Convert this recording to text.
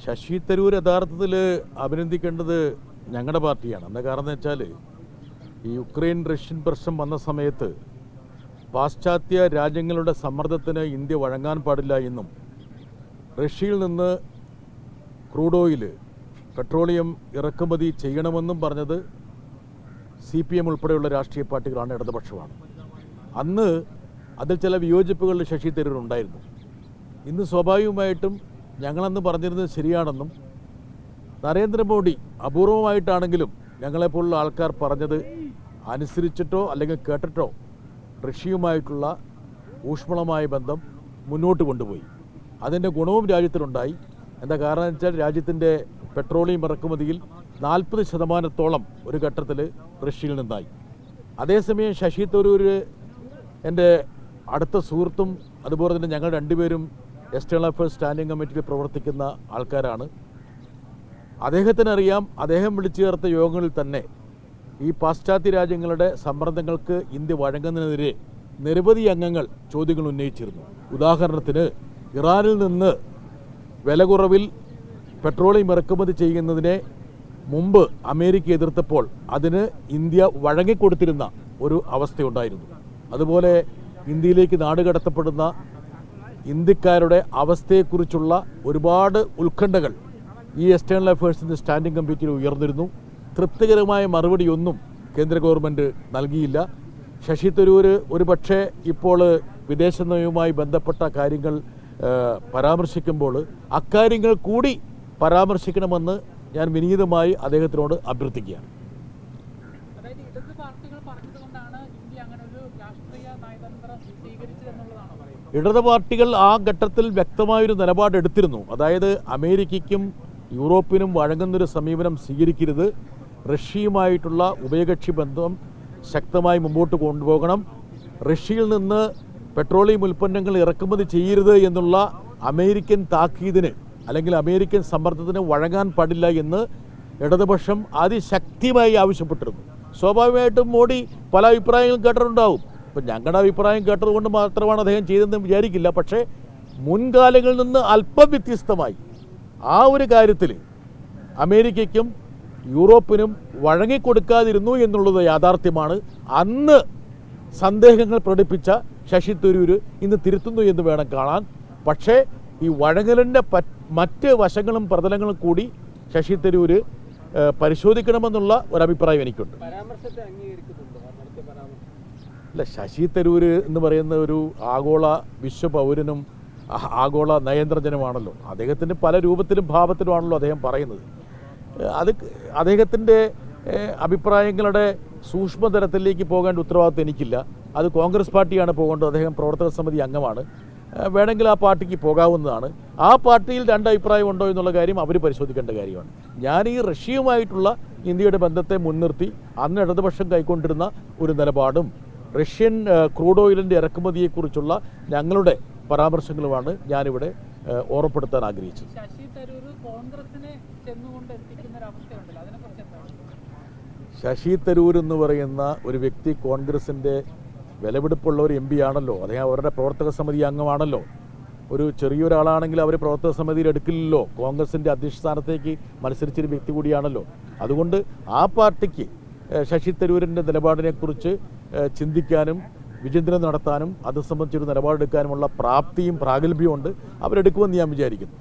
ശശി തരൂർ യഥാർത്ഥത്തിൽ അഭിനന്ദിക്കേണ്ടത് ഞങ്ങളുടെ പാർട്ടിയാണ്. എന്താ കാരണം എന്ന് വെച്ചാൽ ഈ യുക്രൈൻ റഷ്യൻ പ്രശ്നം വന്ന സമയത്ത് പാശ്ചാത്യ രാജ്യങ്ങളുടെ സമ്മർദ്ദത്തിന് ഇന്ത്യ വഴങ്ങാൻ പാടില്ല എന്നും റഷ്യയിൽ നിന്ന് ക്രൂഡ് ഓയിൽ പെട്രോളിയം ഇറക്കുമതി ചെയ്യണമെന്നും പറഞ്ഞത് CPM ഉൾപ്പെടെയുള്ള രാഷ്ട്രീയ പാർട്ടികളാണ്, ഇടതുപക്ഷമാണ്. അന്ന് അതിൽ ചില വിയോജിപ്പുകൾ ശശി തരൂർ ഉണ്ടായിരുന്നു. ഇന്ന് സ്വാഭാവികമായിട്ടും ഞങ്ങളന്ന് പറഞ്ഞിരുന്നത് ശരിയാണെന്നും നരേന്ദ്രമോദി അപൂർവമായിട്ടാണെങ്കിലും ഞങ്ങളെപ്പോലുള്ള ആൾക്കാർ പറഞ്ഞത് അനുസരിച്ചിട്ടോ അല്ലെങ്കിൽ കേട്ടിട്ടോ റഷ്യയുമായിട്ടുള്ള ഊഷ്മളമായ ബന്ധം മുന്നോട്ട് കൊണ്ടുപോയി. അതിൻ്റെ ഗുണവും രാജ്യത്തിനുണ്ടായി. എന്താ കാരണം എന്ന് വെച്ചാൽ രാജ്യത്തിൻ്റെ പെട്രോളിയം ഇറക്കുമതിയിൽ 40% ഒരു ഘട്ടത്തിൽ റഷ്യയിൽ നിന്നായി. അതേസമയം ശശി തരൂർ എൻ്റെ അടുത്ത സുഹൃത്തും അതുപോലെ തന്നെ ഞങ്ങൾ രണ്ടുപേരും എക്സ്റ്റേണൽ അഫയേഴ്സ് സ്റ്റാൻഡിംഗ് കമ്മിറ്റിയിൽ പ്രവർത്തിക്കുന്ന ആൾക്കാരാണ്. അദ്ദേഹത്തിനറിയാം, അദ്ദേഹം വിളിച്ചു ചേർത്ത യോഗങ്ങളിൽ തന്നെ ഈ പാശ്ചാത്യ രാജ്യങ്ങളുടെ സമ്മർദ്ദങ്ങൾക്ക് ഇന്ത്യ വഴങ്ങുന്നതിനെതിരെ നിരവധി അംഗങ്ങൾ ചോദ്യങ്ങൾ ഉന്നയിച്ചിരുന്നു. ഉദാഹരണത്തിന് ഇറാനിൽ നിന്ന് വില കുറവിൽ പെട്രോളിയം ഇറക്കുമതി ചെയ്യുന്നതിനെ മുമ്പ് അമേരിക്ക എതിർത്തപ്പോൾ അതിന് ഇന്ത്യ വഴങ്ങിക്കൊടുത്തിരുന്ന ഒരു അവസ്ഥയുണ്ടായിരുന്നു. അതുപോലെ ഇന്ത്യയിലേക്ക് നാടുകടത്തപ്പെടുന്ന ഇന്ത്യക്കാരുടെ അവസ്ഥയെക്കുറിച്ചുള്ള ഒരുപാട് ഉത്കണ്ഠകൾ ഈ എക്സ്റ്റേണൽ അഫയേഴ്സിൻ്റെ സ്റ്റാൻഡിംഗ് കമ്മിറ്റിയിൽ ഉയർന്നിരുന്നു. തൃപ്തികരമായ മറുപടിയൊന്നും കേന്ദ്ര ഗവൺമെൻറ് നൽകിയില്ല. ശശി തരൂർ ഒരു പക്ഷേ ഇപ്പോൾ വിദേശ നയവുമായി ബന്ധപ്പെട്ട കാര്യങ്ങൾ പരാമർശിക്കുമ്പോൾ അക്കാര്യങ്ങൾ കൂടി പരാമർശിക്കണമെന്ന് ഞാൻ വിനീതമായി അദ്ദേഹത്തിനോട് അഭ്യർത്ഥിക്കുകയാണ്. ഇടത് പാർട്ടികൾ ആ ഘട്ടത്തിൽ വ്യക്തമായൊരു നിലപാടെടുത്തിരുന്നു. അതായത് അമേരിക്കയ്ക്കും യൂറോപ്പിനും വഴങ്ങുന്നൊരു സമീപനം സ്വീകരിക്കരുത്, റഷ്യയുമായിട്ടുള്ള ഉഭയകക്ഷി ബന്ധം ശക്തമായി മുമ്പോട്ട് കൊണ്ടുപോകണം, റഷ്യയിൽ നിന്ന് പെട്രോളിയം ഉൽപ്പന്നങ്ങൾ ഇറക്കുമതി ചെയ്യരുത് എന്നുള്ള അമേരിക്കൻ താക്കീതിന് അല്ലെങ്കിൽ അമേരിക്കൻ സമ്മർദ്ദത്തിന് വഴങ്ങാൻ പാടില്ല എന്ന് ഇടതുപക്ഷം അതിശക്തിയായി ആവശ്യപ്പെട്ടിരുന്നു. സ്വാഭാവികമായിട്ടും മോഡി പല അഭിപ്രായങ്ങളും കേട്ടിട്ടുണ്ടാവും. ഇപ്പം ഞങ്ങളുടെ അഭിപ്രായം കേട്ടതുകൊണ്ട് മാത്രമാണ് അദ്ദേഹം ചെയ്തതെന്ന് വിചാരിക്കില്ല. പക്ഷേ മുൻകാലങ്ങളിൽ നിന്ന് അല്പം വ്യത്യസ്തമായി ആ ഒരു കാര്യത്തിൽ അമേരിക്കയ്ക്കും യൂറോപ്പിനും വഴങ്ങിക്കൊടുക്കാതിരുന്നു എന്നുള്ളത് യാഥാർത്ഥ്യമാണ്. അന്ന് സന്ദേഹങ്ങൾ പ്രകടിപ്പിച്ച ശശി തരൂർ ഇന്ന് തിരുത്തുന്നു എന്ന് വേണം കാണാൻ. പക്ഷേ ഈ വഴങ്ങലിൻ്റെ മറ്റ് വശങ്ങളും പ്രതലങ്ങളും കൂടി ശശി തരൂർ പരിശോധിക്കണമെന്നുള്ള ഒരഭിപ്രായം എനിക്കുണ്ട്. അല്ല, ശശി തരൂർ എന്ന് പറയുന്ന ഒരു ആഗോള വിശ്വപൗരനും ആഗോള നയതന്ത്രജ്ഞനുമാണല്ലോ. അദ്ദേഹത്തിൻ്റെ പല രൂപത്തിലും ഭാവത്തിലുമാണല്ലോ അദ്ദേഹം പറയുന്നത്. അത് അദ്ദേഹത്തിൻ്റെ അഭിപ്രായങ്ങളുടെ സൂക്ഷ്മതലത്തിലേക്ക് പോകേണ്ട ഉത്തരവാദിത്വം എനിക്കില്ല. അത് കോൺഗ്രസ് പാർട്ടിയാണ് പോകേണ്ടത്. അദ്ദേഹം പ്രവർത്തക സമിതി അംഗമാണ്. വേണമെങ്കിൽ ആ പാർട്ടിക്ക് പോകാവുന്നതാണ്. ആ പാർട്ടിയിൽ രണ്ടഭിപ്രായം ഉണ്ടോ എന്നുള്ള കാര്യം അവർ പരിശോധിക്കേണ്ട കാര്യമാണ്. ഞാൻ ഈ റഷ്യയുമായിട്ടുള്ള ഇന്ത്യയുടെ ബന്ധത്തെ മുൻനിർത്തി അന്ന് ഇടതുപക്ഷം കൈക്കൊണ്ടിരുന്ന ഒരു നിലപാടും റഷ്യൻ ക്രൂഡ് ഓയിലിൻ്റെ ഇറക്കുമതിയെക്കുറിച്ചുള്ള ഞങ്ങളുടെ പരാമർശങ്ങളുമാണ് ഞാനിവിടെ ഓർമ്മപ്പെടുത്താൻ ആഗ്രഹിച്ചത്. ശശി തരൂർ എന്ന് പറയുന്ന ഒരു വ്യക്തി കോൺഗ്രസിൻ്റെ വിലപിടിപ്പുള്ള ഒരു MP ആണല്ലോ. അദ്ദേഹം അവരുടെ പ്രവർത്തക സമിതി അംഗമാണല്ലോ. ഒരു ചെറിയൊരാളാണെങ്കിൽ അവർ പ്രവർത്തക സമിതിയിൽ എടുക്കില്ലല്ലോ. കോൺഗ്രസിൻ്റെ അധ്യക്ഷ സ്ഥാനത്തേക്ക് മത്സരിച്ചൊരു വ്യക്തി കൂടിയാണല്ലോ. അതുകൊണ്ട് ആ പാർട്ടിക്ക് ശശി തരൂരിൻ്റെ നിലപാടിനെക്കുറിച്ച് ചിന്തിക്കാനും വിചിന്തനം നടത്താനും അത് സംബന്ധിച്ചൊരു നിലപാടെടുക്കാനുമുള്ള പ്രാപ്തിയും പ്രാഗൽഭ്യവും ഉണ്ട്. അവരെടുക്കുമെന്ന് ഞാൻ വിചാരിക്കുന്നു.